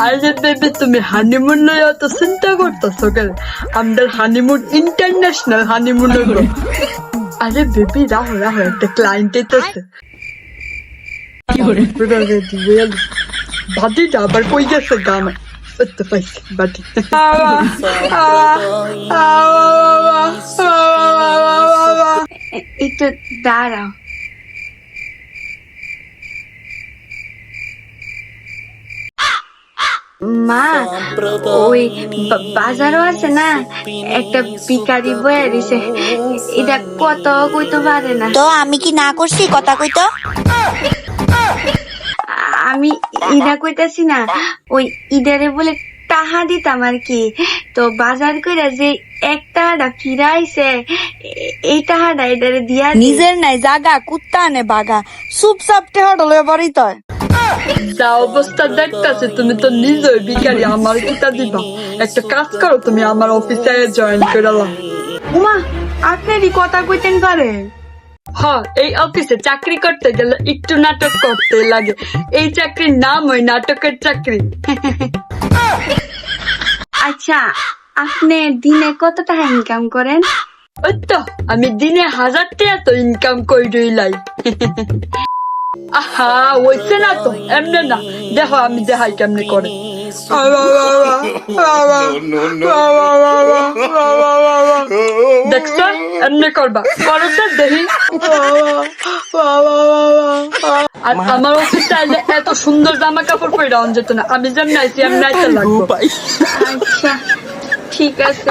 আরে বেবি তুমি হানিমুন লইয়া তো চিন্তা করতেছো কেন? আমাদের হানিমুন ইন্টারন্যাশনাল হানিমুন হইব। আরে বেবি রাহো রাহো, একটা ক্লায়েন্ট এসেছে। বাটিটা আবার কই গেছে গামে? বুঝতে পাইছি বাটি। একটু দাঁড়াও। মা, ওই বাজারও আছে না, একটা ভিখারি বয়ে দিছে, এটা কত কইতে পারে না। তো আমি কি না করছি কথা কইতো? আমি ইদা কইতাছি না, ওই ইদারে বলে টাহা দিতাম আর কি। তো বাজার কইরা যে এক টাহাটা ফিরাইছে, এই টাহাটা এটারে দিয়া দিই। নিজের নাই জাগা কুত্তা আনে বাগা, চুপচাপ টেহাটা লয়ে বাড়ি তয়। যা অবস্থা দেখতেছে, তুমি তো নিজেই ভিখারি, আমার কিতা দিবা? একটা কাজ করো, তুমি আমার অফিসে জয়েন করে লাও। উমা, আপনারই কথা কইতেন পারে। হ্যাঁ, এই অফিসে চাকরি করতে গেলে একটু নাটক করতে লাগে। এই চাকরির নাম ওই নাটকের চাকরি। আচ্ছা, আপনি দিনে কত টাকা ইনকাম করেন? ওই তো আমি দিনে 1000 টাকা তো ইনকাম করি লাই। আহা, হইছে না তো, এমনে না, দেখো আমি দেখাই কেমনে করে। দেখছো, এমনে করবা, করো তো দেখি। আর আমার অফিসে আইলে এত সুন্দর জামা কাপড় পরে রাউন যেত না, আমি যেমন আইছি এমনি আইতে লাগবো। আচ্ছা, ঠিক আছে।